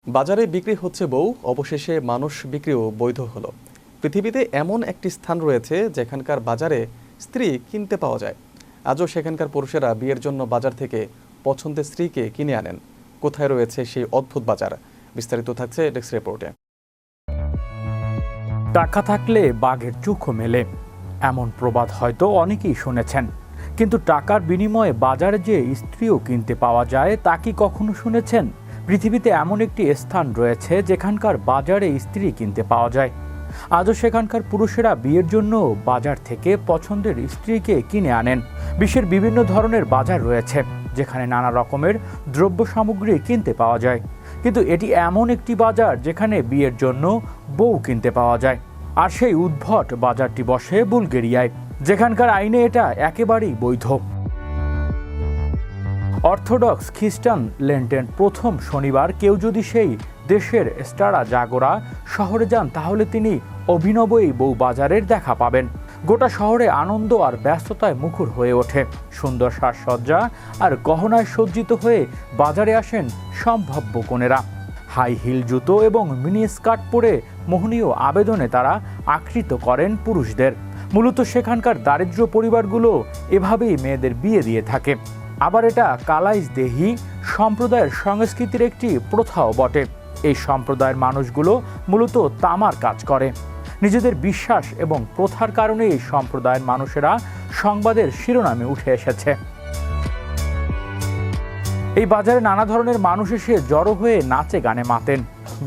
বাজারে বিক্রি হচ্ছে বউ, অবশেষে মানুষ বিক্রিও বৈধ হলো। পৃথিবীতে এমন একটি স্থান রয়েছে যেখানকার বাজারে স্ত্রী কিনতে পাওয়া যায়। আজও সেখানকার পুরুষেরা বিয়ের জন্য বাজার থেকে পছন্দের স্ত্রীকে কিনে আনেন। কোথায় রয়েছে সেই অদ্ভুত বাজার? বিস্তারিত থাকছে ডেস্ক রিপোর্টে। টাকা থাকলে বাঘের চোখও মেলে, এমন প্রবাদ হয়তো অনেকেই শুনেছেন। কিন্তু টাকার বিনিময়ে বাজারে যে স্ত্রীও কিনতে পাওয়া যায় তা কি কখনো শুনেছেন? পৃথিবীতে এমন একটি স্থান রয়েছে যেখানকার বাজারে স্ত্রী কিনতে পাওয়া যায়। আজও সেখানকার পুরুষেরা বিয়ের জন্য বাজার থেকে পছন্দের স্ত্রীকে কিনে আনেন। বিশ্বের বিভিন্ন ধরনের বাজার রয়েছে যেখানে নানা রকমের দ্রব্য সামগ্রী কিনতে পাওয়া যায়, কিন্তু এটি এমন একটি বাজার যেখানে বিয়ের জন্য বউ কিনতে পাওয়া যায়। আর সেই উদ্ভট বাজারটি বসে বুলগেরিয়ায়, যেখানকার আইনে এটা একেবারেই বৈধ। অর্থোডক্স খ্রিস্টান লেন্টের প্রথম শনিবার কেউ যদি সেই দেশের স্টারা জাগোরা শহরে যান তাহলে তিনি অভিনব এই বউ বাজারের দেখা পাবেন। গোটা শহরে আনন্দ আর ব্যস্ততায় মুখর হয়ে ওঠে। সুন্দর সাজসজ্জা আর গহনায় সজ্জিত হয়ে বাজারে আসেন সম্ভাব্য কনেরা। হাই হিল জুতো এবং মিনি স্কার্ট পরে মোহনীয় আবেদনে তারা আকৃষ্ট করেন পুরুষদের। মূলত সেখানকার দারিদ্র পরিবারগুলো এভাবেই মেয়েদের বিয়ে দিয়ে থাকে। আবার এটা কালাইজ দেহি সম্প্রদায়ের সংস্কৃতির একটি প্রথাও বটে। এই সম্প্রদায়ের মানুষগুলো মূলত তামার কাজ করে। নিজেদের বিশ্বাস এবং প্রথার কারণে এই সম্প্রদায়ের মানুষেরা সংবাদের শিরোনামে উঠে এসেছে। এই বাজারে নানা ধরনের মানুষ এসে জড়ো হয়ে নাচে গানে মাতেন।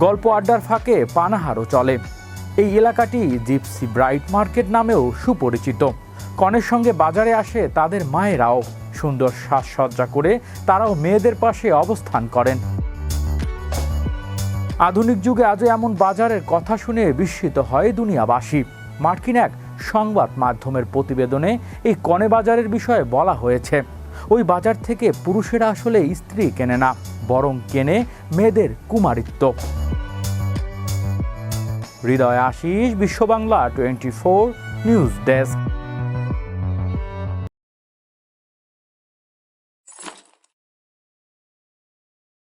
গল্প আড্ডার ফাঁকে পানাহারও চলে। এই এলাকাটি জিপসি ব্রাইট মার্কেট নামেও সুপরিচিত। কনের সঙ্গে বাজারে আসে তাদের মায়েরাও। সুন্দর সাজসজ্জা করে তারাও মেয়েদের পাশে অবস্থান করেন। আধুনিক যুগে আজও এমন বাজারের কথা শুনে বিস্মিত হয় দুনিয়াবাসী। মার্কিন এক সংবাদ মাধ্যমের প্রতিবেদনে এই কনে বাজারের বিষয়ে বলা হয়েছে, ওই বাজার থেকে পুরুষেরা আসলে স্ত্রী কেনে না, বরং কেনে মেয়েদের কুমারিত্ব। হৃদয় আশিস, বিশ্ব বাংলা 24 নিউজ ডেস্ক।